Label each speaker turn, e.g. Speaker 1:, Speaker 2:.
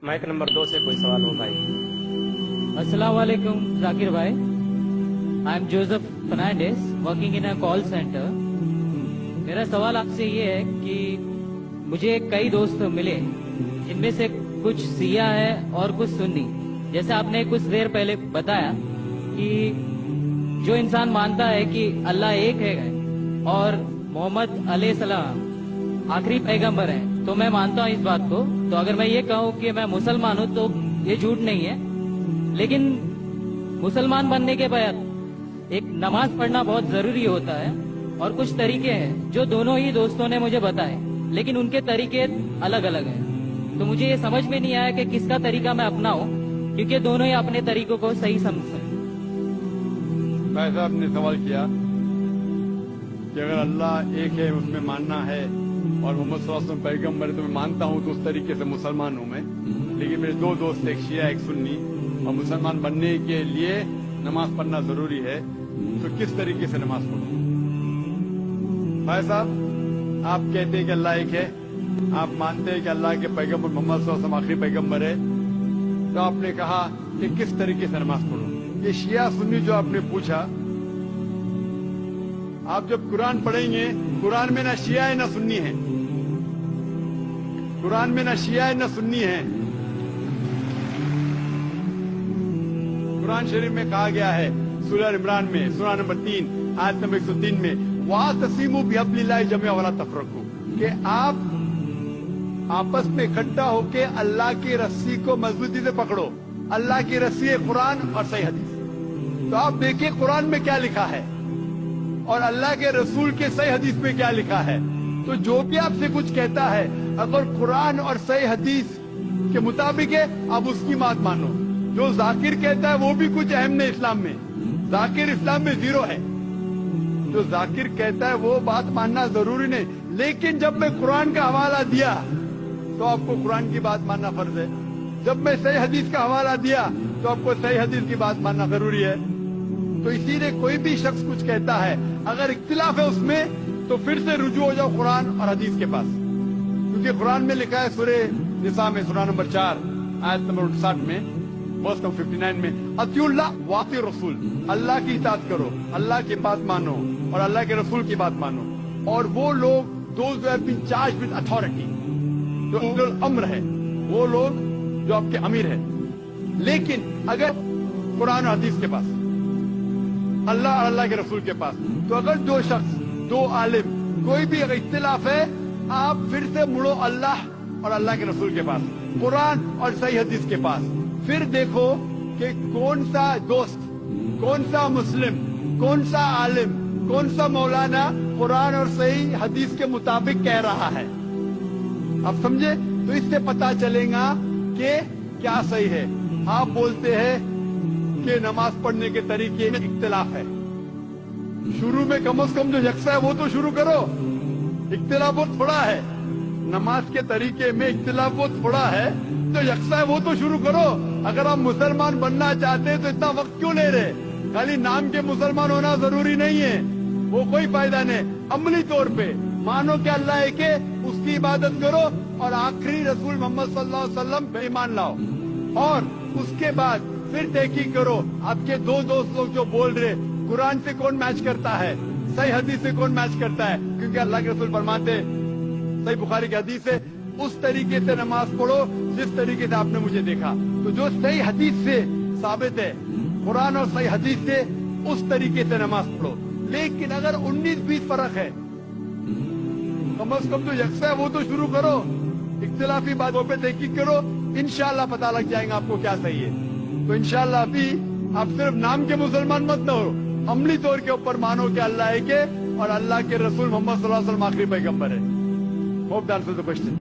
Speaker 1: Mic number 2 से कोई सवाल हो भाई।
Speaker 2: अस्सलाम वालेकुम जाकिर भाई, I am Joseph Fernandes working in a call centre. मेरा सवाल आपसे ये है कि मुझे कई दोस्त मिले जिनमें से कुछ सिया है और कुछ सुन्नी। जैसे आपने कुछ देर पहले बताया कि जो इंसान मानता है कि अल्लाह एक है और मोहम्मद अलैहिस्सलाम आखिरी पैगंबर हैं, तो मैं मानता हूँ इस बात को। तो अगर मैं ये कहूँ कि मैं मुसलमान हूँ तो ये झूठ नहीं है। लेकिन मुसलमान बनने के बाद एक नमाज पढ़ना बहुत जरूरी होता है और कुछ तरीके हैं जो दोनों ही दोस्तों ने मुझे बताए, लेकिन उनके तरीके अलग अलग हैं। तो मुझे ये समझ में नहीं आया कि किसका तरीका मैं अपनाऊं, क्योंकि दोनों ही अपने तरीकों को सही समझते हैं।
Speaker 3: भाई साहब ने सवाल किया कि अगर अल्लाह एक है उसमें मानना है और मोहम्मद सल्लल्लाहु अलैहि वसल्लम पैगंबर है तो मैं मानता हूँ, तो उस तरीके से मुसलमान हूँ मैं। लेकिन मेरे दो दोस्त, एक शिया एक सुन्नी, और मुसलमान बनने के लिए नमाज पढ़ना जरूरी है, तो किस तरीके से नमाज पढ़ूं? भाई साहब, आप कहते हैं कि अल्लाह एक है, आप मानते हैं कि अल्लाह के पैगंबर मोहम्मद सल्लल्लाहु अलैहि वसल्लम आखिरी पैगंबर है, तो आपने कहा कि किस तरीके से नमाज पढ़ूं? ये शिया सुन्नी जो आपने पूछा, आप जब कुरान पढ़ेंगे, कुरान में ना शिया है ना सुन्नी है, कुरान में ना शिया है ना सुन्नी है। कुरान शरीफ में कहा गया है सूरह इमरान में सूरह नंबर 3 आयत नंबर 103 में, वातसिमू बिहब्लिल्लाहि जमीअन वला तफरकू, कि आप आपस में इकट्ठा होके अल्लाह की रस्सी को मजबूती से पकड़ो। अल्लाह की रस्सी है कुरान और सही हदीस। तो आप देखिए कुरान में क्या लिखा है और अल्लाह के रसूल के सही हदीस में क्या लिखा है। तो जो भी आपसे कुछ कहता है, अगर कुरान और सही हदीस के मुताबिक है, आप उसकी बात मानो। जो जाकिर कहता है वो भी कुछ अहम नहीं इस्लाम में, जाकिर इस्लाम में 0 है। जो जाकिर कहता है वो बात मानना जरूरी नहीं, लेकिन जब मैं कुरान का हवाला दिया तो आपको कुरान की बात मानना फर्ज है। जब मैं सही हदीस का हवाला दिया तो आपको सही हदीस की बात मानना जरूरी है। तो इसीलिए कोई भी शख्स कुछ कहता है, अगर इख्तिलाफ है उसमें, तो फिर से रुजू हो जाओ कुरान और हदीस के पास, क्योंकि कुरान में लिखा है सूरह निसा में सूरह नंबर 4 आयत नंबर 59 में, वर्स नंबर 59 में, अतिउल्लाह वाति रसूल, अल्लाह की इताअत करो, अल्लाह की बात मानो और अल्लाह के रसूल की बात मानो। और वो लोग those who have been charged with authority, जो उलुल अम्र है, वो लोग जो आपके अमीर है। लेकिन अगर कुरान और हदीस के पास, अल्लाह और अल्लाह के रसूल के पास, तो अगर दो शख्स, दो आलिम, कोई भी अगर इख्तिलाफ है, आप फिर से मुड़ो अल्लाह और अल्लाह के रसूल के पास, कुरान और सही हदीस के पास। फिर देखो कि कौन सा दोस्त, कौन सा मुस्लिम, कौन सा आलिम, कौन सा मौलाना कुरान और सही हदीस के मुताबिक कह रहा है। आप समझे? तो इससे पता चलेगा कि क्या सही है। आप बोलते हैं कि नमाज पढ़ने के तरीके में इख्तिलाफ है, शुरू में कम से कम जो यकसा है वो तो शुरू करो। इख्तिलाफ वो थोड़ा है, नमाज के तरीके में इख्तिलाफ वो थोड़ा है, जो यकसा है वो तो शुरू करो। अगर आप मुसलमान बनना चाहते हैं तो इतना वक्त क्यों ले रहे? खाली नाम के मुसलमान होना जरूरी नहीं है, वो कोई फायदा नहीं। अमली तौर पे मानो कि अल्लाह एक है, उसकी इबादत करो और आखिरी रसूल मोहम्मद सल्लल्लाहु अलैहि वसल्लम पे ईमान लाओ। और उसके बाद फिर तहकीक करो, आपके दो दोस्त लोग जो बोल रहे कुरान से कौन मैच करता है, सही हदीस से कौन मैच करता है, क्योंकि अल्लाह के रसूल फरमाते, सही बुखारी की हदीस है, उस तरीके से नमाज पढ़ो जिस तरीके से आपने मुझे देखा। तो जो सही हदीस से साबित है, कुरान और सही हदीस से, उस तरीके से नमाज पढ़ो। लेकिन अगर 19-20 फर्क है, कम से कम जो यकसा है वो तो शुरू करो। इख्तिलाफी बातों पे तहकीक करो, इंशाअल्लाह पता लग जाएगा आपको क्या सही है। तो इंशाअल्लाह अभी आप सिर्फ नाम के मुसलमान मत न हो, अमली तौर के ऊपर मानो कि अल्लाह है के और अल्लाह के रसूल मोहम्मद सल्लल्लाहु अलैहि वसल्लम आखिरी पैगंबर है। Hope that answers the question.